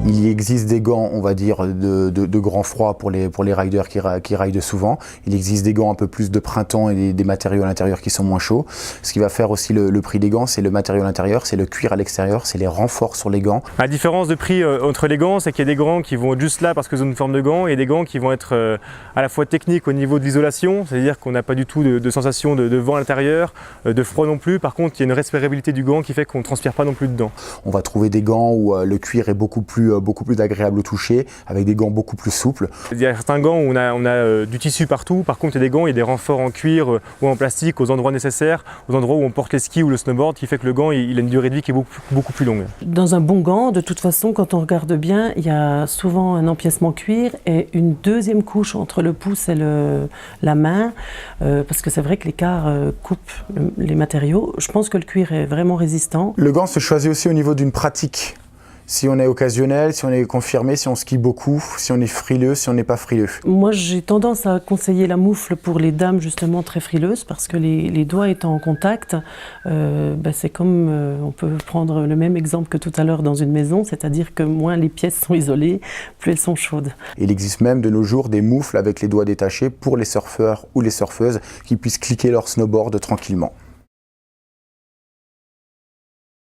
Il existe des gants, on va dire, de grand froid pour les riders qui rident souvent. Il existe des gants un peu plus de printemps et des matériaux à l'intérieur qui sont moins chauds. Ce qui va faire aussi le prix des gants, c'est le matériau à l'intérieur, c'est le cuir à l'extérieur, c'est les renforts sur les gants. La différence de prix entre les gants, c'est qu'il y a des gants qui vont être juste là parce qu'ils ont une forme de gants et des gants qui vont être à la fois techniques au niveau de l'isolation, c'est-à-dire qu'on n'a pas du tout de sensation de vent à l'intérieur, de froid non plus. Par contre, il y a une respirabilité du gant qui fait qu'on ne transpire pas non plus dedans. On va trouver des gants où le cuir est beaucoup plus agréable au toucher, avec des gants beaucoup plus souples. Il y a certains gants où on a du tissu partout, par contre il y a des gants, il y a des renforts en cuir ou en plastique aux endroits nécessaires, aux endroits où on porte les skis ou le snowboard, qui fait que le gant il a une durée de vie qui est beaucoup plus longue. Dans un bon gant, de toute façon, quand on regarde bien, il y a souvent un empiècement cuir et une deuxième couche entre le pouce et la main, parce que c'est vrai que l'écart coupe les matériaux. Je pense que le cuir est vraiment résistant. Le gant se choisit aussi au niveau d'une pratique. Si on est occasionnel, si on est confirmé, si on skie beaucoup, si on est frileux, si on n'est pas frileux. Moi, j'ai tendance à conseiller la moufle pour les dames justement très frileuses parce que les doigts étant en contact, c'est comme, on peut prendre le même exemple que tout à l'heure dans une maison, c'est-à-dire que moins les pièces sont isolées, plus elles sont chaudes. Il existe même de nos jours des moufles avec les doigts détachés pour les surfeurs ou les surfeuses qui puissent cliquer leur snowboard tranquillement.